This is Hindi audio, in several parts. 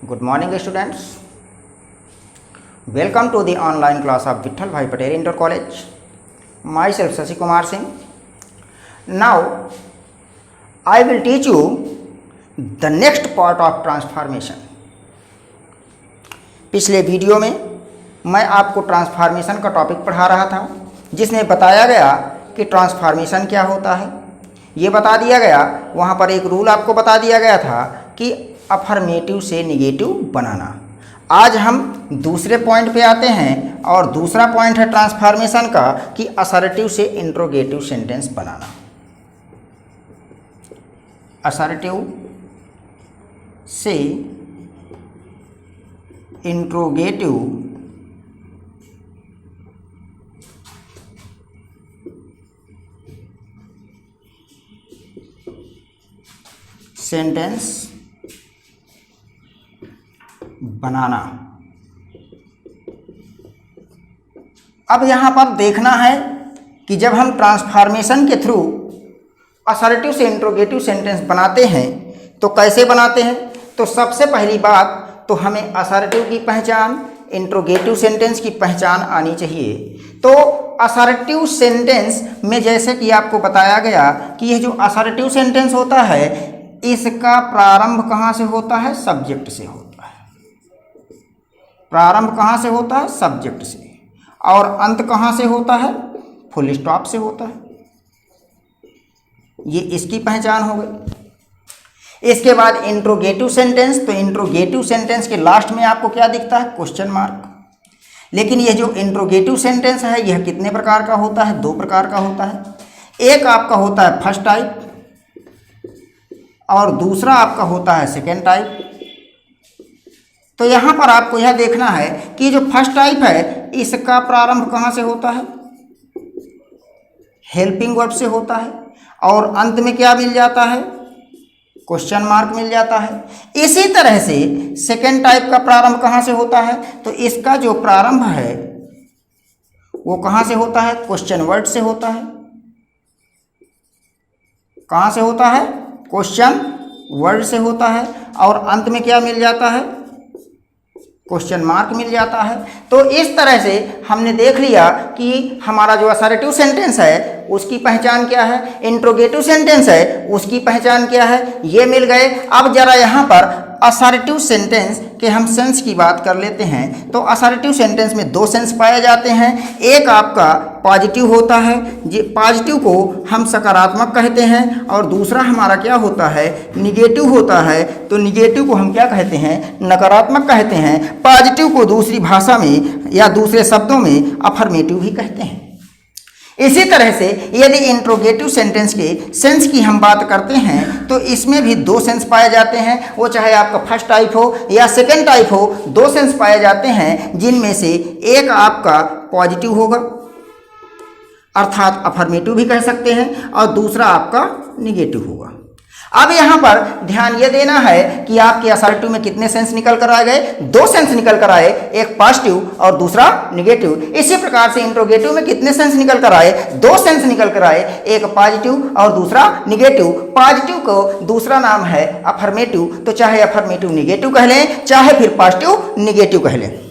Good morning, students. Welcome to the online class of Vittal Bhai Patel Inter College. Myself Shashi Kumar Singh. Now, I will teach you the next part of transformation. पिछले वीडियो में मैं आपको ट्रांसफॉर्मेशन का टॉपिक पढ़ा रहा था, जिसमें बताया गया कि ट्रांसफॉर्मेशन क्या होता है। ये बता दिया गया, वहाँ पर एक रूल आपको बता दिया गया था कि अफर्मेटिव से निगेटिव बनाना। आज हम दूसरे पॉइंट पे आते हैं और दूसरा पॉइंट है ट्रांसफॉर्मेशन का कि असर्टिव से इंट्रोगेटिव सेंटेंस बनाना। असर्टिव से इंट्रोगेटिव सेंटेंस बनाना। अब यहाँ पर देखना है कि जब हम ट्रांसफॉर्मेशन के थ्रू असर्टिव से इंट्रोगेटिव सेंटेंस बनाते हैं तो कैसे बनाते हैं। तो सबसे पहली बात तो हमें असर्टिव की पहचान, इंट्रोगेटिव सेंटेंस की पहचान आनी चाहिए। तो असर्टिव सेंटेंस में जैसे कि आपको बताया गया कि यह जो असर्टिव सेंटेंस होता है, इसका प्रारंभ कहाँ से होता है? सब्जेक्ट से होता है। प्रारंभ कहाँ से होता है? सब्जेक्ट से। और अंत कहाँ से होता है? फुल स्टॉप से होता है। ये इसकी पहचान हो गई। इसके बाद इंट्रोगेटिव सेंटेंस, तो इंट्रोगेटिव सेंटेंस के लास्ट में आपको क्या दिखता है? Question mark. लेकिन यह जो इंट्रोगेटिव सेंटेंस है यह कितने प्रकार का होता है? दो प्रकार का होता है। एक आपका होता है फर्स्ट टाइप और दूसरा आपका होता है सेकेंड टाइप। तो यहाँ पर आपको यह देखना है कि जो फर्स्ट टाइप है इसका प्रारंभ कहाँ से होता है? हेल्पिंग वर्ब से होता है और अंत में क्या मिल जाता है? क्वेश्चन मार्क मिल जाता है। इसी तरह से सेकेंड टाइप का प्रारंभ कहाँ से होता है? तो इसका जो प्रारंभ है वो कहाँ से होता है? क्वेश्चन वर्ड से होता है। कहाँ से होता है? क्वेश्चन वर्ड से होता है और अंत में क्या मिल जाता है? क्वेश्चन मार्क मिल जाता है। तो इस तरह से हमने देख लिया कि हमारा जो असर्टिव सेंटेंस है उसकी पहचान क्या है, इंट्रोगेटिव सेंटेंस है उसकी पहचान क्या है, ये मिल गए। अब जरा यहाँ पर असर्टिव सेंटेंस के हम सेंस की बात कर लेते हैं। तो असर्टिव सेंटेंस में दो सेंस पाए जाते हैं। एक आपका पॉजिटिव होता है, जी पॉजिटिव को हम सकारात्मक कहते हैं, और दूसरा हमारा क्या होता है? निगेटिव होता है। तो निगेटिव को हम क्या कहते हैं? नकारात्मक कहते हैं। पॉजिटिव को दूसरी भाषा में या दूसरे शब्दों में अफर्मेटिव भी कहते हैं। इसी तरह से यदि इंट्रोगेटिव सेंटेंस के सेंस की हम बात करते हैं तो इसमें भी दो सेंस पाए जाते हैं। वो चाहे आपका फर्स्ट टाइप हो या सेकेंड टाइप हो, दो सेंस पाए जाते हैं, जिनमें से एक आपका पॉजिटिव होगा अर्थात अफर्मेटिव भी कह सकते हैं, और दूसरा आपका निगेटिव होगा। अब यहाँ पर ध्यान ये देना है कि आपके असर्टिव में कितने सेंस निकल कर आ गए? दो सेंस निकल कर आए, एक पॉजिटिव और दूसरा निगेटिव। इसी प्रकार से इंट्रोगेटिव में कितने सेंस निकल कर आए? दो सेंस निकल कर आए, एक पॉजिटिव और दूसरा निगेटिव। पॉजिटिव को दूसरा नाम है अफर्मेटिव, तो चाहे अफर्मेटिव निगेटिव कह लें, चाहे फिर पॉजिटिव निगेटिव कह लें।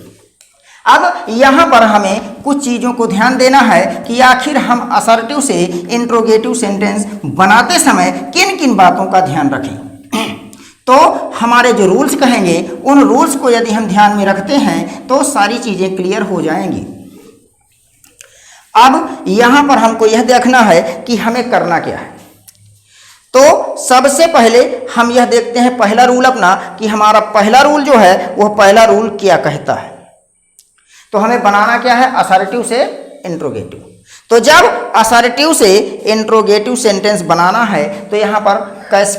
अब यहाँ पर हमें कुछ चीज़ों को ध्यान देना है कि आखिर हम असर्टिव से इंट्रोगेटिव सेंटेंस बनाते समय किन किन बातों का ध्यान रखें। तो हमारे जो रूल्स कहेंगे उन रूल्स को यदि हम ध्यान में रखते हैं तो सारी चीज़ें क्लियर हो जाएंगी। अब यहाँ पर हमको यह देखना है कि हमें करना क्या है। तो सबसे पहले हम यह देखते हैं पहला रूल अपना कि हमारा पहला रूल जो है वह पहला रूल क्या कहता है। तो हमें बनाना क्या है? असर्टिव से इंट्रोगेटिव। तो जब असर्टिव से इंट्रोगेटिव सेंटेंस बनाना है तो यहाँ पर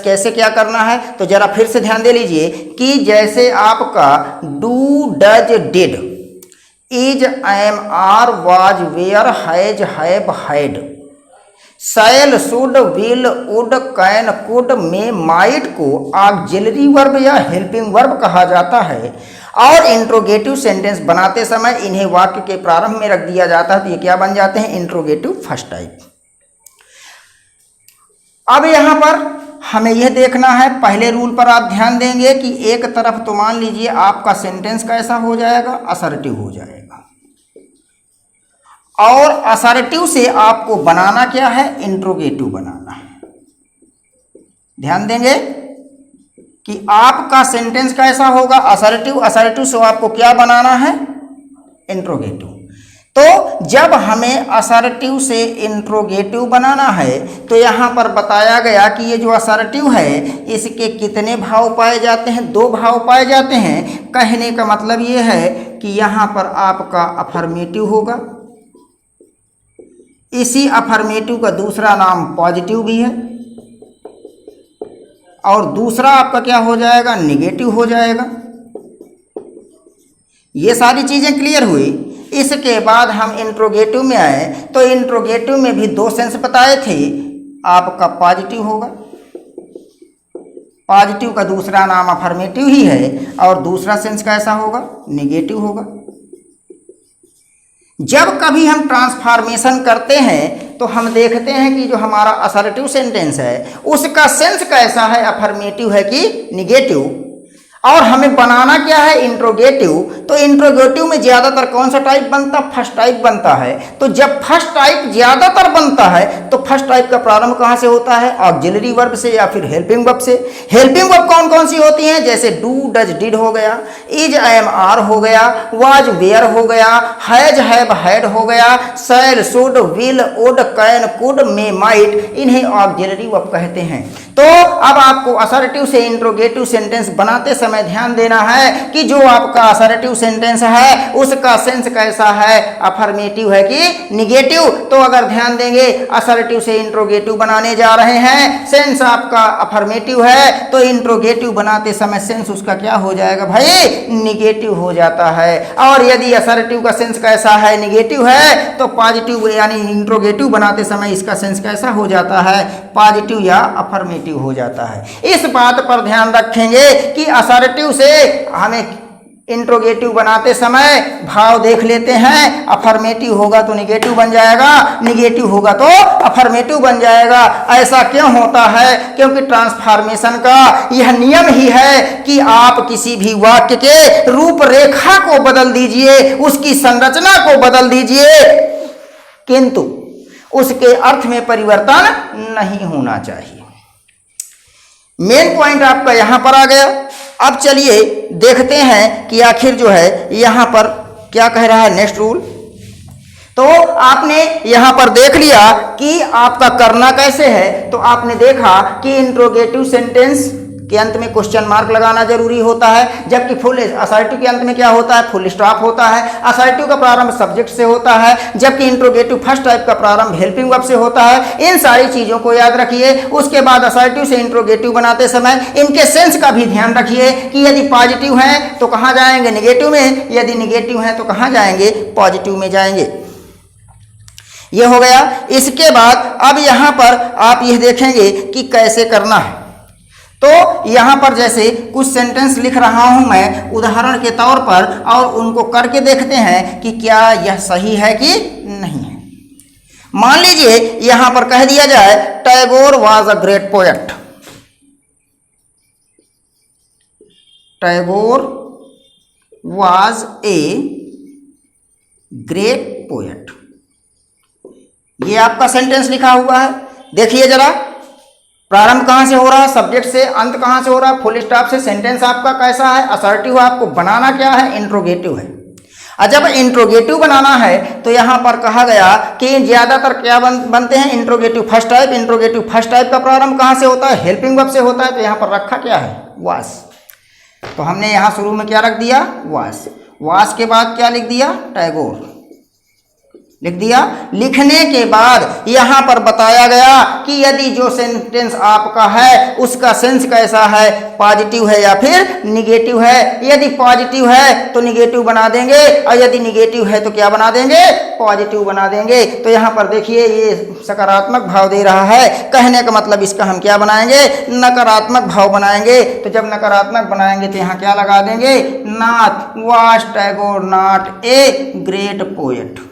कैसे क्या करना है? तो जरा फिर से ध्यान दे लीजिए कि जैसे आपका do, does, did, is, am, are, was, were, has, have, had, shall, should, will, would, can, could, may, might को ऑक्सिलरी वर्ब या हेल्पिंग वर्ब कहा जाता है, और इंट्रोगेटिव सेंटेंस बनाते समय इन्हें वाक्य के प्रारंभ में रख दिया जाता है। तो ये क्या बन जाते हैं? Interrogative first type. अब यहाँ पर हमें यह देखना है, पहले रूल पर आप ध्यान देंगे कि एक तरफ तो मान लीजिए आपका सेंटेंस कैसा हो जाएगा, असर्टिव हो जाएगा, और असर्टिव से आपको बनाना क्या है, इंट्रोगेटिव बनाना है। ध्यान देंगे कि आपका सेंटेंस कैसा होगा, असर्टिव, असर्टिव से आपको क्या बनाना है, इंट्रोगेटिव। तो जब हमें असर्टिव से इंट्रोगेटिव बनाना है तो यहाँ पर बताया गया कि ये जो असर्टिव है इसके कितने भाव पाए जाते हैं, 2 भाव पाए जाते हैं। कहने का मतलब ये है कि यहाँ पर आपका अफर्मेटिव होगा, इसी अफर्मेटिव का दूसरा नाम पॉजिटिव भी है, और दूसरा आपका क्या हो जाएगा, निगेटिव हो जाएगा। ये सारी चीज़ें क्लियर हुई। इसके बाद हम इंट्रोगेटिव में आए तो इंट्रोगेटिव में भी 2 सेंस बताए थे। आपका पॉजिटिव होगा, पॉजिटिव का दूसरा नाम अफर्मेटिव ही है, और दूसरा सेंस कैसा होगा, निगेटिव होगा। जब कभी हम ट्रांसफॉर्मेशन करते हैं तो हम देखते हैं कि जो हमारा असर्टिव सेंटेंस है उसका सेंस कैसा है, अफर्मेटिव है कि निगेटिव, और हमें बनाना क्या है, इंट्रोगेटिव। तो इंट्रोगेटिव में ज़्यादातर कौन सा टाइप बनता है, फर्स्ट टाइप बनता है। तो जब फर्स्ट टाइप ज़्यादातर बनता है तो फर्स्ट टाइप का प्रारंभ कहाँ से होता है, ऑक्सिलरी वर्ब से या फिर हेल्पिंग वर्ब से। हेल्पिंग वर्ब कौन कौन सी होती हैं, जैसे डू, डज, डिड हो गया, इज, एम, आर हो गया, वाज, वेयर हो गया, हैज, हैव, हैड हो गया, shall, should, will, would, can, could, may, might, इन्हें ऑक्सिलरी वर्ब कहते हैं। तो अब आपको असर्टिव से इंट्रोगेटिव सेंटेंस बनाते समय ध्यान देना है कि जो आपका असर्टिव सेंटेंस है उसका सेंस कैसा है, अफर्मेटिव है कि निगेटिव। तो अगर ध्यान देंगे असर्टिव से इंट्रोगेटिव बनाने जा रहे हैं, सेंस आपका अफर्मेटिव है तो इंट्रोगेटिव बनाते समय सेंस उसका क्या हो जाएगा भाई, निगेटिव हो जाता है। और यदि असर्टिव का सेंस कैसा है, निगेटिव है, तो पॉजिटिव यानी इंट्रोगेटिव बनाते समय इसका सेंस कैसा हो जाता है, पॉजिटिव या अफर्मेटिव हो जाता है। इस बात पर ध्यान रखेंगे कि असर्टिव से हमें इंट्रोगेटिव बनाते समय भाव देख लेते हैं, अफर्मेटिव होगा तो निगेटिव बन जाएगा, निगेटिव होगा तो अफर्मेटिव बन जाएगा। ऐसा क्यों होता है, क्योंकि ट्रांसफॉर्मेशन का यह नियम ही है कि आप किसी भी वाक्य के रूपरेखा को बदल दीजिए, उसकी संरचना को बदल दीजिए, किंतु उसके अर्थ में परिवर्तन नहीं होना चाहिए। मेन पॉइंट आपका यहां पर आ गया। अब चलिए देखते हैं कि आखिर जो है यहां पर क्या कह रहा है नेक्स्ट रूल। तो आपने यहां पर देख लिया कि आपका करना कैसे है। तो आपने देखा कि इंट्रोगेटिव सेंटेंस के अंत में क्वेश्चन मार्क लगाना जरूरी होता है, जबकि फुल असर्टिव के अंत में क्या होता है, फुल स्टॉप होता है। असर्टिव का प्रारंभ सब्जेक्ट से होता है, जबकि इंट्रोगेटिव फर्स्ट टाइप का प्रारंभ हेल्पिंग वर्ब से होता है। इन सारी चीज़ों को याद रखिए। उसके बाद असर्टिव से इंट्रोगेटिव बनाते समय इनके सेंस का भी ध्यान रखिए कि यदि पॉजिटिव हैं तो कहाँ जाएंगे, निगेटिव में, यदि निगेटिव हैं तो कहाँ जाएंगे, पॉजिटिव में जाएंगे। ये हो गया। इसके बाद अब यहाँ पर आप यह देखेंगे कि कैसे करना है। तो यहाँ पर जैसे कुछ सेंटेंस लिख रहा हूँ मैं उदाहरण के तौर पर, और उनको करके देखते हैं कि क्या यह सही है कि नहीं है। मान लीजिए यहाँ पर कह दिया जाए Tagore was a great poet. Tagore was a great poet. ये आपका सेंटेंस लिखा हुआ है। देखिए जरा, प्रारंभ कहाँ से हो रहा है, सब्जेक्ट से, अंत कहाँ से हो रहा है, फुल स्टॉप से। सेंटेंस आपका कैसा है, असर्टिव। आपको बनाना क्या है, इंट्रोगेटिव है। और जब इंट्रोगेटिव बनाना है तो यहाँ पर कहा गया कि ज़्यादातर क्या बनते हैं, interrogative first type. Interrogative first type का प्रारंभ कहाँ से होता है, हेल्पिंग वर्ब से होता है। तो यहाँ पर रखा क्या है, वास। तो हमने यहाँ शुरू में क्या रख दिया, वास। वास के बाद क्या लिख दिया, टैगोर लिख दिया। लिखने के बाद यहाँ पर बताया गया कि यदि जो सेंटेंस आपका है उसका सेंस कैसा है, पॉजिटिव है या फिर निगेटिव है। यदि पॉजिटिव है तो निगेटिव बना देंगे, और यदि निगेटिव है तो क्या बना देंगे, पॉजिटिव बना देंगे। तो यहाँ पर देखिए ये सकारात्मक भाव दे रहा है। कहने का मतलब इसका हम क्या बनाएंगे, नकारात्मक भाव बनाएंगे। तो जब नकारात्मक बनाएंगे तो यहाँ क्या लगा देंगे, not. Was Tagore not a great poet.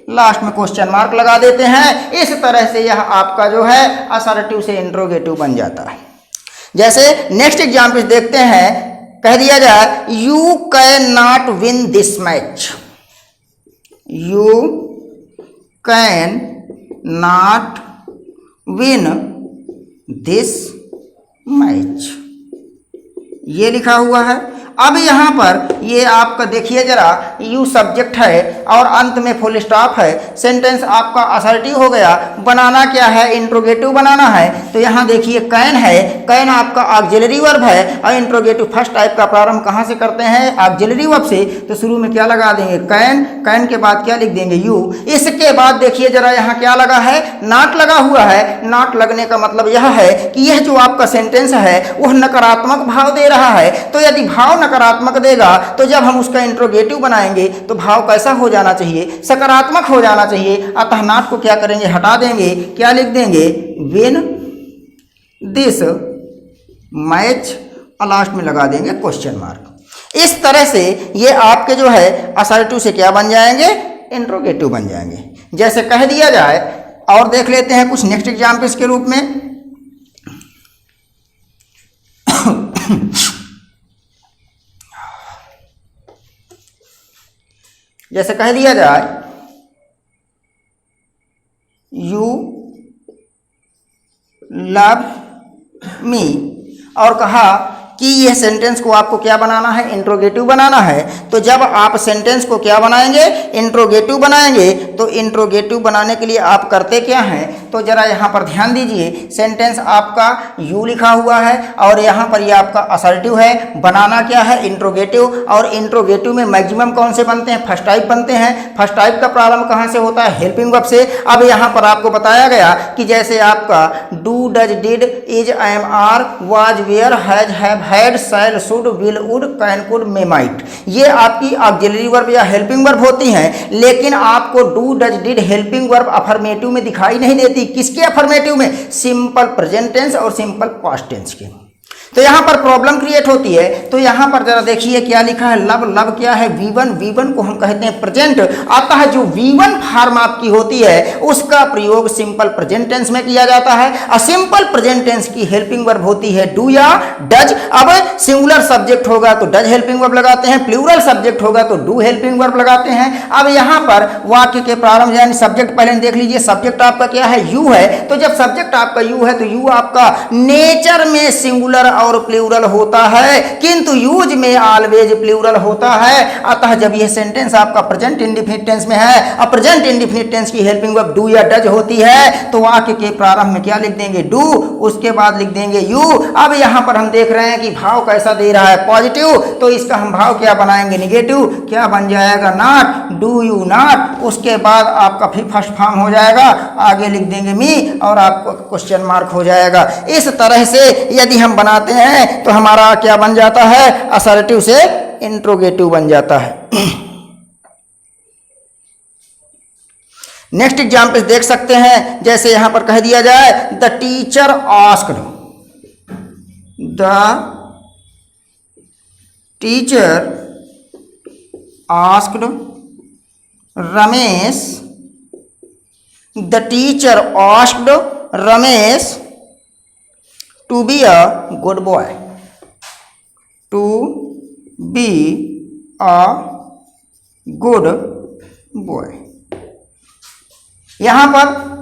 Last में क्वेश्चन मार्क लगा देते हैं। इस तरह से यह आपका जो है असर्टिव से इंट्रोगेटिव बन जाता है। जैसे नेक्स्ट एग्जाम्पल देखते हैं, कह दिया जाए you can not win this match, you can not win this match, ये लिखा हुआ है। अब यहाँ पर ये आपका देखिए जरा, यू सब्जेक्ट है और अंत में फुल स्टॉप है, सेंटेंस आपका असर्टिव हो गया। बनाना क्या है, इंट्रोगेटिव बनाना है। तो यहाँ देखिए कैन है, कैन आपका ऑक्सिलरी वर्ब है और इंट्रोगेटिव फर्स्ट टाइप का प्रारंभ कहाँ से करते हैं, ऑक्सिलरी वर्ब से। तो शुरू में क्या लगा देंगे, कैन, कैन के बाद क्या लिख देंगे, यू। इसके बाद देखिए जरा यहाँ क्या लगा है, नॉट लगा हुआ है। नॉट लगने का मतलब यह है कि यह जो आपका सेंटेंस है वह नकारात्मक भाव दे रहा है। तो यदि भाव नकारात्मक देगा तो जब हम उसका इंट्रोगेटिव बनाएंगे तो भाव कैसा हो जाना चाहिए, सकारात्मक हो जाना चाहिए। अतः नॉट को क्या करेंगे, हटा देंगे, क्या लिख देंगे, विन दिस मैच और लास्ट में लगा देंगे क्वेश्चन मार्क। इस तरह से ये आपके जो है असर्टिव से क्या बन जाएंगे, इंट्रोगेटिव बन जाएंगे। जैसे कह दिया जाए, और देख लेते हैं कुछ नेक्स्ट एग्जाम्पल्स के रूप में। जैसे कह दिया जाए यू लव मी, और कहा कि यह सेंटेंस को आपको क्या बनाना है, इंट्रोगेटिव बनाना है। तो जब आप सेंटेंस को क्या बनाएंगे, इंट्रोगेटिव बनाएंगे। तो इंट्रोगेटिव बनाने के लिए आप करते क्या हैं, तो जरा यहाँ पर ध्यान दीजिए। सेंटेंस आपका यू लिखा हुआ है और यहाँ पर ये आपका असर्टिव है। बनाना क्या है, इंट्रोगेटिव। और इंट्रोगेटिव में मैक्सिमम कौन से बनते हैं, फर्स्ट टाइप बनते हैं। फर्स्ट टाइप का प्रारंभ कहाँ से होता है, हेल्पिंग वर्ब से। अब यहाँ पर आपको बताया गया कि जैसे आपका do, does, did, is, am, are, was, were, has, have, had, shall, should, will, would, can, could, may, might, ये आपकी ऑक्सिलरी वर्ब या हेल्पिंग वर्ब होती हैं। लेकिन आपको do, does, did helping verb affirmative में दिखाई नहीं देती। किसके अफर्मेटिव में, सिंपल प्रेजेंट टेंस और सिंपल पास्ट टेंस के। तो यहाँ पर प्रॉब्लम क्रिएट होती है। तो यहाँ पर जरा देखिए क्या लिखा है, लव, लव क्या है, V1, V1 को हम कहते हैं प्रेजेंट। अतः जो V1 फॉर्म आपकी होती है उसका प्रयोग सिंपल प्रेजेंट टेंस में किया जाता है। और सिंपल प्रेजेंट टेंस की हेल्पिंग वर्ब होती है डू या डज। अब सिंगुलर सब्जेक्ट होगा तो डज हेल्पिंग वर्ब लगाते हैं, प्लूरल सब्जेक्ट होगा तो डू हेल्पिंग वर्ब लगाते हैं। अब यहाँ पर वाक्य के प्रारंभ यानी सब्जेक्ट पहले देख लीजिए, सब्जेक्ट आपका क्या है, यू है। तो जब सब्जेक्ट आपका यू है तो यू आपका नेचर में सिंगुलर और प्लूरल होता है, किंतु यूज में ऑलवेज प्लूरल होता है। अतः जब यह सेंटेंस आपका प्रेजेंट इंडेफिनिट टेंस में है और प्रेजेंट इंडेफिनिट टेंस की हेल्पिंग वर्ब डू या डज होती है तो वाक्य के प्रारंभ में क्या लिख देंगे, डू, उसके बाद लिख देंगे यू। अब यहां पर हम देख रहे हैं कि भाव कैसा दे रहा है, पॉजिटिव। तो इसका हम भाव क्या बनाएंगे, निगेटिव। क्या बन जाएगा, नॉट, डू यू नॉट। उसके बाद आपका फिर फर्स्ट फॉर्म हो जाएगा, आगे लिख देंगे मी और आपको क्वेश्चन मार्क हो जाएगा। इस तरह से यदि हम बनाते हैं तो हमारा क्या बन जाता है, असर्टिव से इंट्रोगेटिव बन जाता है। नेक्स्ट एग्जाम्पल देख सकते हैं। जैसे यहां पर कह दिया जाए the teacher asked, the teacher asked Ramesh, the teacher asked Ramesh to be a good boy, to be a good boy। यहां पर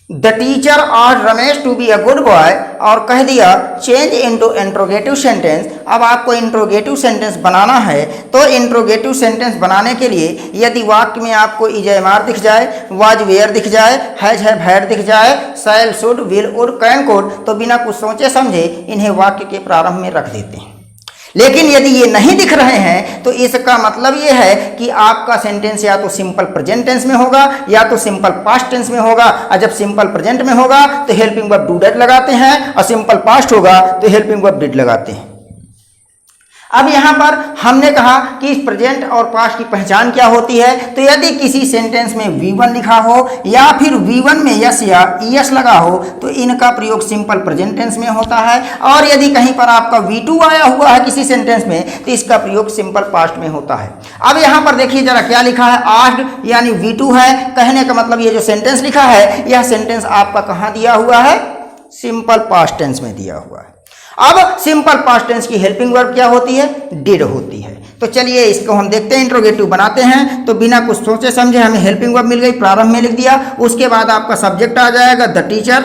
the teacher asked Ramesh to be a good boy और कह दिया चेंज इनटू इंट्रोगेटिव सेंटेंस। अब आपको इंट्रोगेटिव सेंटेंस बनाना है। तो इंट्रोगेटिव सेंटेंस बनाने के लिए यदि वाक्य में आपको इज, एम, आर दिख जाए, वाज, वेयर दिख जाए, हैज, हैव, हैड दिख जाए, shall, should, will, would, can, could, तो बिना कुछ सोचे समझे इन्हें वाक्य के प्रारंभ में रख देते हैं। लेकिन यदि ये नहीं दिख रहे हैं तो इसका मतलब ये है कि आपका सेंटेंस या तो सिंपल प्रेजेंट टेंस में होगा या तो सिंपल पास्ट टेंस में होगा। और जब सिंपल प्रेजेंट में होगा तो हेल्पिंग वर्ब डू, डज लगाते हैं और सिंपल पास्ट होगा तो हेल्पिंग वर्ब डिड लगाते हैं। अब यहाँ पर हमने कहा कि इस प्रेजेंट और पास्ट की पहचान क्या होती है। तो यदि किसी सेंटेंस में V1 लिखा हो या फिर V1 में यस या ईएस लगा हो तो इनका प्रयोग सिंपल प्रेजेंट टेंस में होता है, और यदि कहीं पर आपका V2 आया हुआ है किसी सेंटेंस में तो इसका प्रयोग सिंपल पास्ट में होता है। अब यहाँ पर देखिए जरा क्या लिखा है, आस्क्ड यानी V2 है। कहने का मतलब ये जो सेंटेंस लिखा है यह सेंटेंस आपका कहाँ दिया हुआ है, सिंपल पास्ट टेंस में दिया हुआ है। अब सिंपल पास्ट टेंस की हेल्पिंग वर्ब क्या होती है, डिड होती है। तो चलिए इसको हम देखते हैं, इंट्रोगेटिव बनाते हैं। तो बिना कुछ सोचे समझे हमें हेल्पिंग वर्ब मिल गई, प्रारंभ में लिख दिया। उसके बाद आपका सब्जेक्ट आ जाएगा द टीचर।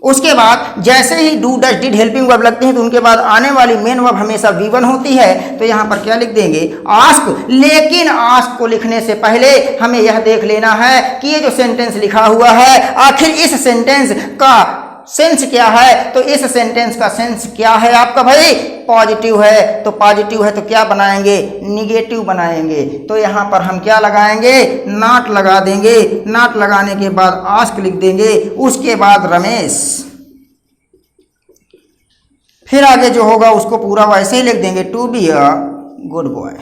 उसके बाद जैसे ही do does did helping verb लगते हैं तो उनके बाद आने वाली मेन वर्ब हमेशा V1 होती है। तो यहाँ पर क्या लिख देंगे, आस्क। लेकिन आस्क को लिखने से पहले हमें यह देख लेना है कि ये जो सेंटेंस लिखा हुआ है आखिर इस सेंटेंस का सेंस क्या है। तो इस सेंटेंस का सेंस क्या है आपका भाई, पॉजिटिव है। तो पॉजिटिव है तो क्या बनाएंगे, निगेटिव बनाएंगे। तो यहाँ पर हम क्या लगाएंगे, नॉट लगा देंगे। नॉट लगाने के बाद आस्क लिख देंगे, उसके बाद रमेश, फिर आगे जो होगा उसको पूरा वैसे ही लिख देंगे, to be a good boy.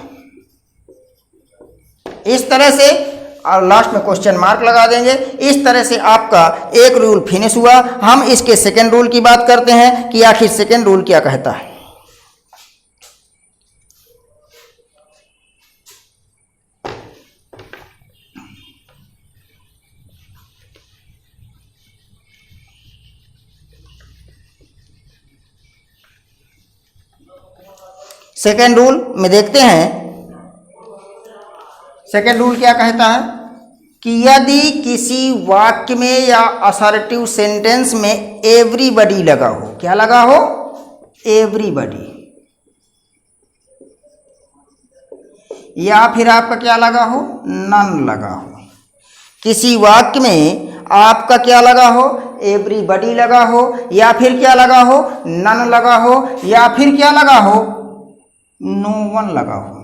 इस तरह से, और लास्ट में क्वेश्चन मार्क लगा देंगे। इस तरह से आपका एक रूल फिनिश हुआ। हम इसके सेकंड रूल की बात करते हैं कि आखिर सेकंड रूल क्या कहता है। सेकंड रूल में देखते हैं, सेकेंड रूल क्या कहता है कि यदि किसी वाक्य में या असर्टिव सेंटेंस में एवरीबडी लगा हो, क्या लगा हो, एवरीबडी, या फिर आपका क्या लगा हो, नन लगा हो। किसी वाक्य में आपका क्या लगा हो, एवरीबडी लगा हो, या फिर क्या लगा हो, नन लगा हो, या फिर क्या लगा हो, नो वन लगा हो।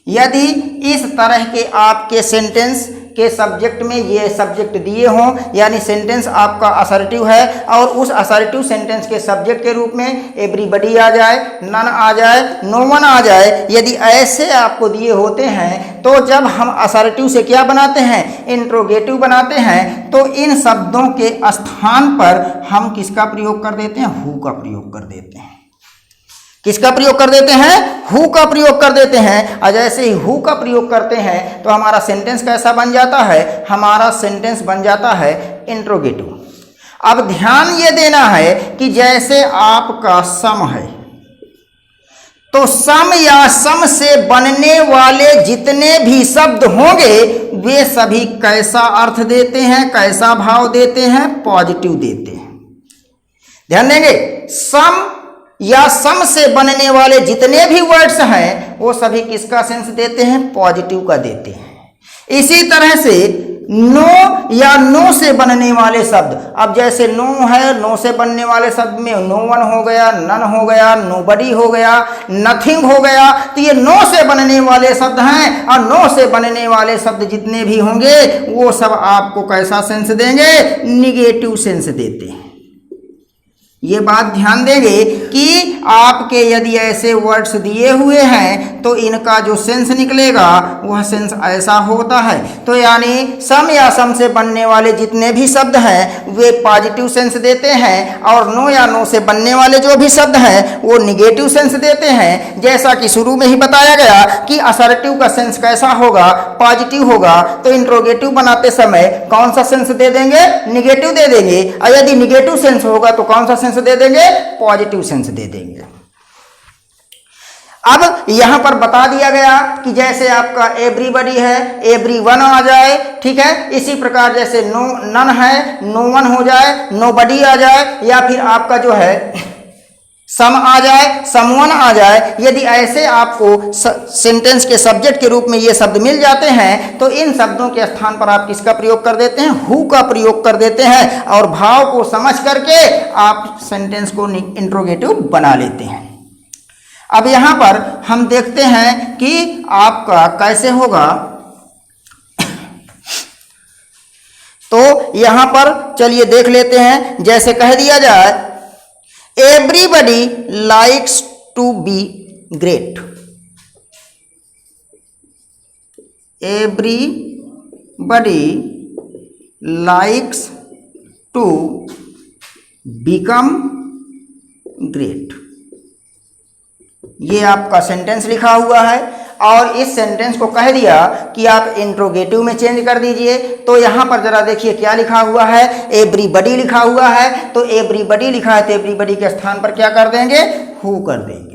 यदि इस तरह के आपके सेंटेंस के सब्जेक्ट में ये सब्जेक्ट दिए हों, यानी सेंटेंस आपका असर्टिव है और उस असर्टिव सेंटेंस के सब्जेक्ट के रूप में एवरीबडी आ जाए, नन आ जाए, नो वन आ जाए, यदि ऐसे आपको दिए होते हैं तो जब हम असर्टिव से क्या बनाते हैं, इंट्रोगेटिव बनाते हैं, तो इन शब्दों के स्थान पर हम किसका प्रयोग कर देते हैं, हु का प्रयोग कर देते हैं। किसका प्रयोग कर देते हैं, हु का प्रयोग कर देते हैं। और जैसे ही हु का प्रयोग करते हैं तो हमारा सेंटेंस कैसा बन जाता है, हमारा सेंटेंस बन जाता है इंट्रोगेटिव। अब ध्यान ये देना है कि जैसे आपका सम है तो सम या सम से बनने वाले जितने भी शब्द होंगे वे सभी कैसा अर्थ देते हैं, कैसा भाव देते हैं, पॉजिटिव देते हैं। ध्यान देंगे, सम या सम से बनने वाले जितने भी वर्ड्स हैं वो सभी किसका सेंस देते हैं, पॉजिटिव का देते हैं। इसी तरह से नो या नो से बनने वाले शब्द, अब जैसे नो है, नो से बनने वाले शब्द में नो वन हो गया, नन हो गया, नोबडी हो गया, नथिंग हो गया। तो ये नो से बनने वाले शब्द हैं और नो से बनने वाले शब्द जितने भी होंगे वो सब आपको कैसा सेंस देंगे, निगेटिव सेंस देते हैं। ये बात ध्यान देंगे कि आपके यदि ऐसे वर्ड्स दिए हुए हैं तो इनका जो सेंस निकलेगा वह सेंस ऐसा होता है। तो यानी सम या सम से बनने वाले जितने भी शब्द हैं वे पॉजिटिव सेंस देते हैं और नो या नो से बनने वाले जो भी शब्द हैं वो निगेटिव सेंस देते हैं। जैसा कि शुरू में ही बताया गया कि असर्टिव का सेंस कैसा होगा, पॉजिटिव होगा। तो इंट्रोगेटिव बनाते समय कौन सा सेंस दे देंगे, निगेटिव दे देंगे। और यदि निगेटिव सेंस होगा तो कौन सा सेंस दे देंगे, पॉजिटिव सेंस दे देंगे। अब यहां पर बता दिया गया कि जैसे आपका एवरीबडी है, एवरीवन आ जाए, ठीक है। इसी प्रकार जैसे नो नन है, नो वन हो जाए, नोबडी आ जाए, या फिर आपका जो है सम आ जाए, समवन आ जाए। यदि ऐसे आपको सेंटेंस के सब्जेक्ट के रूप में ये शब्द मिल जाते हैं तो इन शब्दों के स्थान पर आप किसका प्रयोग कर देते हैं, हु का प्रयोग कर देते हैं और भाव को समझ करके आप सेंटेंस को इंट्रोगेटिव बना लेते हैं। अब यहाँ पर हम देखते हैं कि आपका कैसे होगा। तो यहाँ पर चलिए देख लेते हैं। जैसे कह दिया जाए everybody likes to be great, everybody likes to become great। ये आपका सेंटेंस लिखा हुआ है और इस सेंटेंस को कह दिया कि आप इंट्रोगेटिव में चेंज कर दीजिए। तो यहाँ पर जरा देखिए क्या लिखा हुआ है, एवरीबडी लिखा हुआ है। तो एवरीबडी लिखा है तो एवरीबडी के स्थान पर क्या कर देंगे, हु कर देंगे।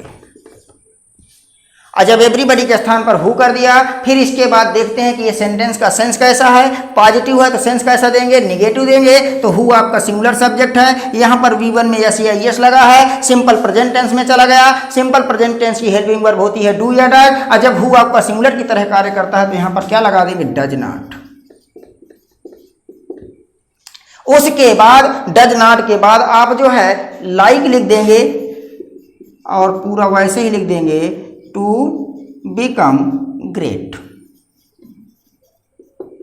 और जब एवरीबडी के स्थान पर हु कर दिया, फिर इसके बाद देखते हैं कि ये सेंटेंस का सेंस कैसा है। पॉजिटिव है तो सेंस कैसा देंगे, निगेटिव देंगे। तो हु आपका सिंगुलर सब्जेक्ट है, यहाँ पर V1 में यस या यस लगा है, सिंपल प्रेजेंट टेंस में चला गया। सिंपल प्रेजेंट टेंस की हेल्पिंग वर्ब होती है डू या डज, और जब हु आपका सिंगुलर की तरह कार्य करता है तो यहाँ पर क्या लगा देंगे, डज नॉट। उसके बाद डज नॉट के बाद आप जो है लाइक लिख देंगे और पूरा वैसे ही लिख देंगे to become great,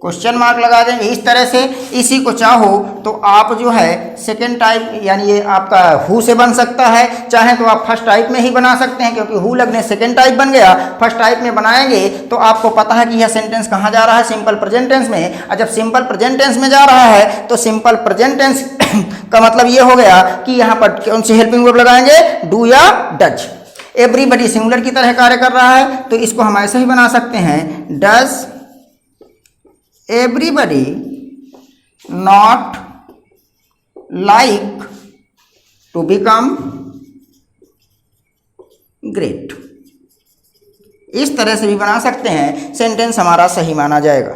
question mark लगा देंगे इस तरह से। इसी को चाहो तो आप जो है सेकेंड टाइप यानी ये आपका हु से बन सकता है, चाहे तो आप फर्स्ट टाइप में ही बना सकते हैं, क्योंकि हु लगने सेकेंड टाइप बन गया। फर्स्ट टाइप में बनाएंगे तो आपको पता है कि यह सेंटेंस कहाँ जा रहा है, सिंपल प्रेजेंट टेंस में। और जब सिंपल प्रेजेंट टेंस में जा रहा है तो सिंपल प्रेजेंट टेंस का मतलब ये हो गया कि यहाँ पर कौन सी हेल्पिंग वर्ब लगाएंगे, डू या डज। एवरीबडी सिंगुलर की तरह कार्य कर रहा है तो इसको हम ऐसे ही बना सकते हैं, does everybody not like to become great. इस तरह से भी बना सकते हैं, सेंटेंस हमारा सही माना जाएगा।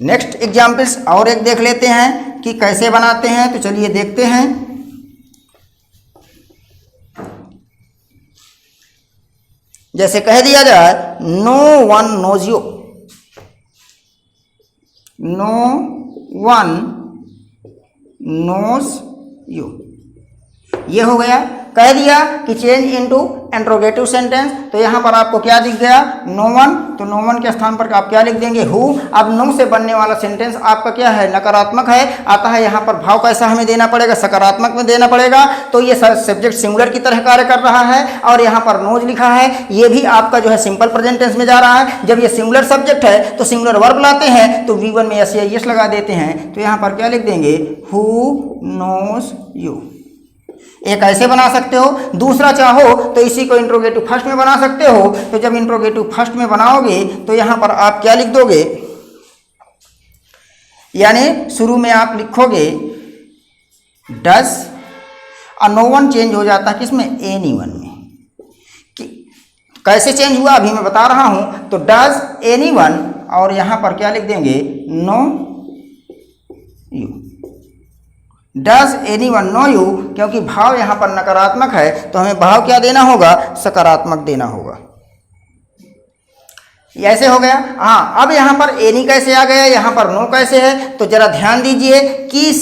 नेक्स्ट एग्जाम्पल्स और एक देख लेते हैं कि कैसे बनाते हैं। तो चलिए देखते हैं। जैसे कह दिया जाए no one knows you, no one knows you, ये हो गया। कह दिया कि चेंज इनटू इंट्रोगेटिव सेंटेंस, तो यहाँ पर आपको क्या दिख गया, नो वन। तो नो वन के स्थान पर आप क्या लिख देंगे, हु। अब नो से बनने वाला सेंटेंस आपका क्या है, नकारात्मक है, आता है। यहाँ पर भाव कैसा हमें देना पड़ेगा, सकारात्मक में देना पड़ेगा। तो ये सब्जेक्ट सिंगुलर की तरह कार्य कर रहा है और यहाँ पर नोज लिखा है, ये भी आपका जो है सिंपल प्रेजेंट टेंस में जा रहा है। जब ये सिंगुलर सब्जेक्ट है तो सिंगुलर वर्ब लाते हैं, तो V1 में यस या यस लगा देते हैं। तो यहाँ पर क्या लिख देंगे, हु नोज यू। एक ऐसे बना सकते हो, दूसरा चाहो तो इसी को इंट्रोगेटिव फर्स्ट में बना सकते हो। तो जब इंट्रोगेटिव फर्स्ट में बनाओगे तो यहाँ पर आप क्या लिख दोगे, यानी शुरू में आप लिखोगे डज, और नो वन चेंज हो जाता है किसमें, एनीवन में। कि कैसे चेंज हुआ अभी मैं बता रहा हूँ। तो डज एनीवन, और यहाँ पर क्या लिख देंगे, know you. Does anyone know you, क्योंकि भाव यहाँ पर नकारात्मक है तो हमें भाव क्या देना होगा, सकारात्मक देना होगा। ऐसे हो गया। हाँ, अब यहाँ पर एनी कैसे आ गया, यहाँ पर नो कैसे है, तो जरा ध्यान दीजिए कि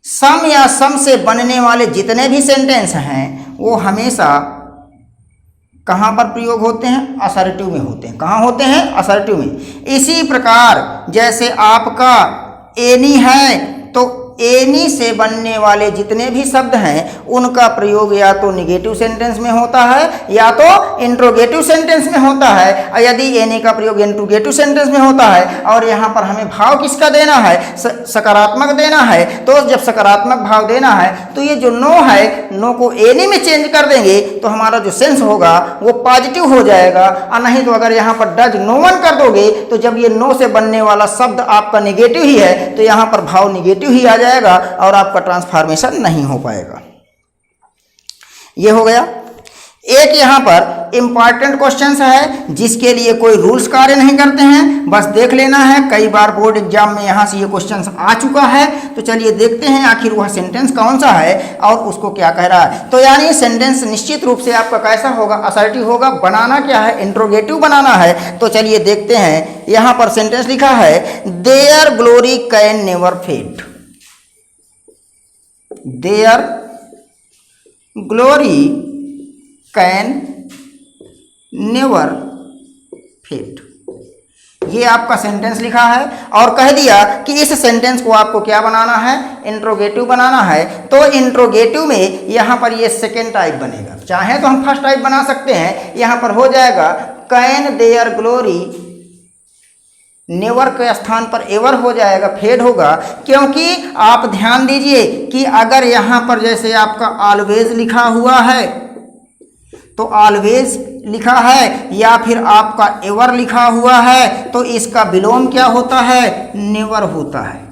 सम या सम से बनने वाले जितने भी सेंटेंस हैं वो हमेशा कहाँ पर प्रयोग होते हैं, असर्टिव में होते हैं। कहाँ होते हैं, असर्टिव में। इसी प्रकार जैसे आपका एनी है तो एनी से बनने वाले जितने भी शब्द हैं उनका प्रयोग या तो निगेटिव सेंटेंस में होता है या तो इंट्रोगेटिव सेंटेंस में होता है। और यदि एनी का प्रयोग इंट्रोगेटिव सेंटेंस में होता है और यहाँ पर हमें भाव किसका देना है, सकारात्मक देना है, तो जब सकारात्मक भाव देना है तो ये जो नो है, नो को एनी में चेंज कर देंगे तो हमारा जो सेंस होगा वो पॉजिटिव हो जाएगा। और नहीं तो अगर यहाँ पर डज नो वन कर दोगे तो जब ये नो से बनने वाला शब्द आपका निगेटिव ही है तो यहाँ पर भाव निगेटिव ही आ जाएगा और आपका ट्रांसफॉर्मेशन नहीं हो पाएगा। ये हो गया। एक यहाँ पर इंपॉर्टेंट क्वेश्चंस है जिसके लिए कोई रूल्स कार्य नहीं करते हैं, बस देख लेना है। कई बार बोर्ड एग्जाम में यहाँ से ये क्वेश्चंस आ चुका है। तो चलिए देखते हैं आखिर वह सेंटेंस कौन सा है और उसको क्या कह रहा है। तो यानी सेंटेंस निश्चित रूप से आपका कैसा होगा, असर्टिव होगा। बनाना क्या है, इंट्रोगेटिव बनाना है। तो चलिए देखते हैं। यहाँ पर सेंटेंस लिखा है, their glory can never fade. Their glory can never fade. ये आपका सेंटेंस लिखा है और कह दिया कि इस सेंटेंस को आपको क्या बनाना है, इंट्रोगेटिव बनाना है। तो इंट्रोगेटिव में यहाँ पर ये सेकेंड टाइप बनेगा, चाहे तो हम फर्स्ट टाइप बना सकते हैं। यहाँ पर हो जाएगा कैन देयर ग्लोरी, नेवर के स्थान पर एवर हो जाएगा, फेड होगा, क्योंकि आप ध्यान दीजिए कि अगर यहाँ पर जैसे आपका ऑलवेज लिखा हुआ है तो ऑलवेज लिखा है या फिर आपका एवर लिखा हुआ है तो इसका विलोम क्या होता है, नेवर होता है।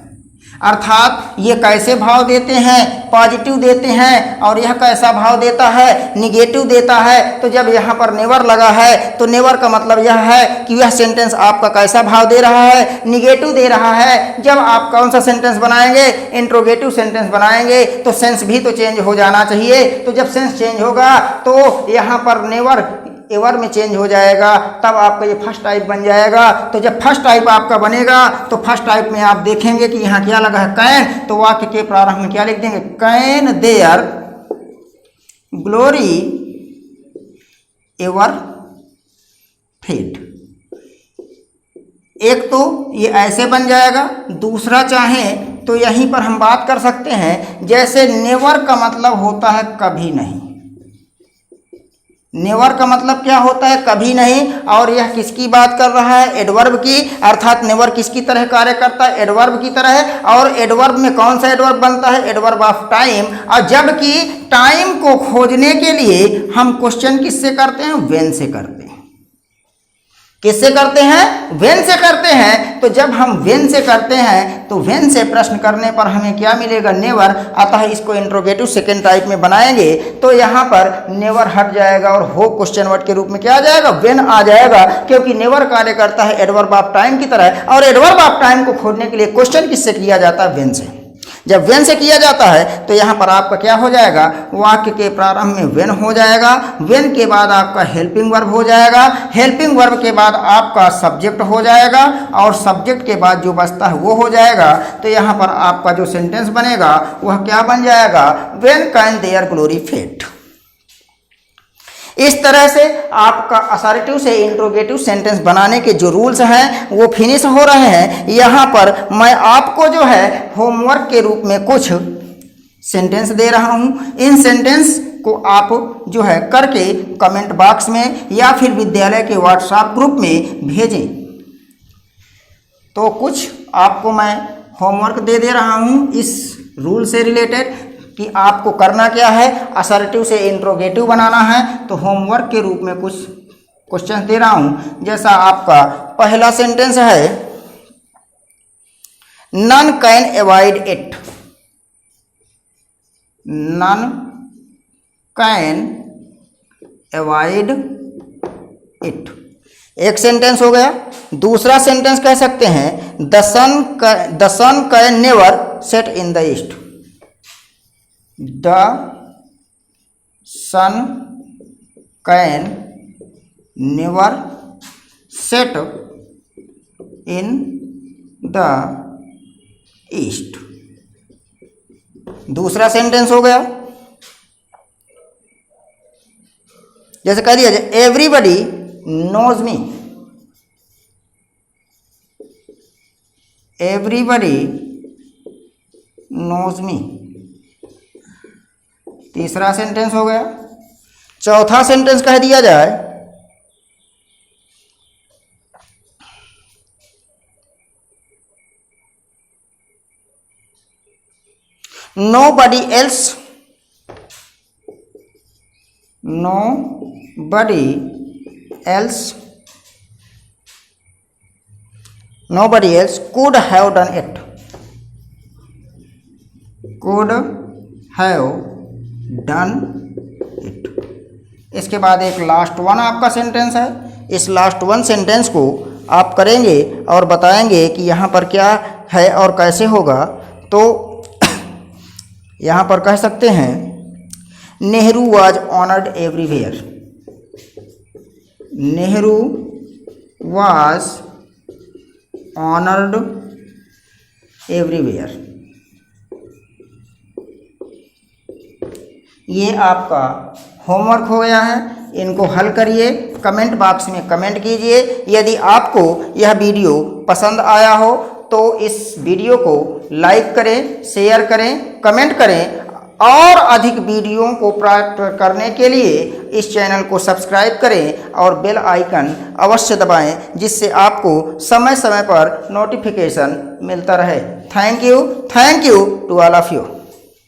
अर्थात ये कैसे भाव देते हैं, पॉजिटिव देते हैं, और यह कैसा भाव देता है, निगेटिव देता है। तो जब यहाँ पर नेवर लगा है तो नेवर का मतलब यह है कि यह सेंटेंस आपका कैसा भाव दे रहा है, निगेटिव दे रहा है। जब आप कौन सा सेंटेंस बनाएंगे, इंट्रोगेटिव सेंटेंस बनाएंगे, तो सेंस भी तो चेंज हो जाना चाहिए। तो जब सेंस चेंज होगा तो यहाँ पर नेवर एवर में चेंज हो जाएगा, तब आपका ये फर्स्ट टाइप बन जाएगा। तो जब फर्स्ट टाइप आपका बनेगा तो फर्स्ट टाइप में आप देखेंगे कि यहाँ क्या लगा है, कैन, तो वाक्य के प्रारंभ में क्या लिख देंगे, can their glory ever fade. एक तो ये ऐसे बन जाएगा, दूसरा चाहे तो यहीं पर हम बात कर सकते हैं, जैसे नेवर का मतलब होता है कभी नहीं। नेवर का मतलब क्या होता है, कभी नहीं, और यह किसकी बात कर रहा है, एडवर्ब की। अर्थात नेवर किसकी तरह कार्य करता है, एडवर्ब की तरह है। और एडवर्ब में कौन सा एडवर्ब बनता है, एडवर्ब ऑफ टाइम। और जबकि टाइम को खोजने के लिए हम क्वेश्चन किससे करते हैं, व्हेन से करते हैं। किससे करते हैं, व्हेन से करते हैं। तो जब हम व्हेन से करते हैं तो व्हेन से प्रश्न करने पर हमें क्या मिलेगा, नेवर। अतः इसको इंट्रोगेटिव सेकेंड टाइप में बनाएंगे तो यहाँ पर नेवर हट जाएगा और हो क्वेश्चन वर्ड के रूप में क्या आ जाएगा, व्हेन आ जाएगा, क्योंकि नेवर कार्य करता है एडवर्ब ऑफ टाइम की तरह। और एडवर्ब ऑफ टाइम को खोजने के लिए क्वेश्चन किससे किया जाता है, व्हेन से। जब व्हेन से किया जाता है तो यहाँ पर आपका क्या हो जाएगा, वाक्य के प्रारंभ में व्हेन हो जाएगा, व्हेन के बाद आपका हेल्पिंग वर्ब हो जाएगा, हेल्पिंग वर्ब के बाद आपका सब्जेक्ट हो जाएगा, और सब्जेक्ट के बाद जो बचता है वो हो जाएगा। तो यहाँ पर आपका जो सेंटेंस बनेगा वह क्या बन जाएगा, when can their glory fade. इस तरह से आपका असर्टिव से इंट्रोगेटिव सेंटेंस बनाने के जो रूल्स हैं वो फिनिश हो रहे हैं। यहाँ पर मैं आपको जो है होमवर्क के रूप में कुछ सेंटेंस दे रहा हूँ। इन सेंटेंस को आप जो है करके कमेंट बॉक्स में या फिर विद्यालय के व्हाट्सएप ग्रुप में भेजें। तो कुछ आपको मैं होमवर्क दे रहा हूँ इस रूल से रिलेटेड कि आपको करना क्या है, असर्टिव से इंट्रोगेटिव बनाना है। तो होमवर्क के रूप में कुछ क्वेश्चन दे रहा हूं। जैसा आपका पहला सेंटेंस है, none can avoid it. None can avoid it, एक सेंटेंस हो गया। दूसरा सेंटेंस कह सकते हैं, the sun can never set in the east. The sun can never set in the east। दूसरा सेंटेंस हो गया, जैसे कह दिया जाए, everybody knows me. Everybody knows me, तीसरा सेंटेंस हो गया। चौथा सेंटेंस कह दिया जाए, nobody else could have done it। could have done it. इसके बाद एक लास्ट वन आपका सेंटेंस है। इस लास्ट वन सेंटेंस को आप करेंगे और बताएंगे कि यहाँ पर क्या है और कैसे होगा। तो यहाँ पर कह सकते हैं, Nehru was honoured everywhere. Nehru was honoured everywhere. ये आपका होमवर्क हो गया है। इनको हल करिए, कमेंट बॉक्स में कमेंट कीजिए। यदि आपको यह वीडियो पसंद आया हो तो इस वीडियो को लाइक करें, शेयर करें, कमेंट करें और अधिक वीडियो को प्राप्त करने के लिए इस चैनल को सब्सक्राइब करें और बेल आइकन अवश्य दबाएं, जिससे आपको समय समय पर नोटिफिकेशन मिलता रहे। Thank you to all of you.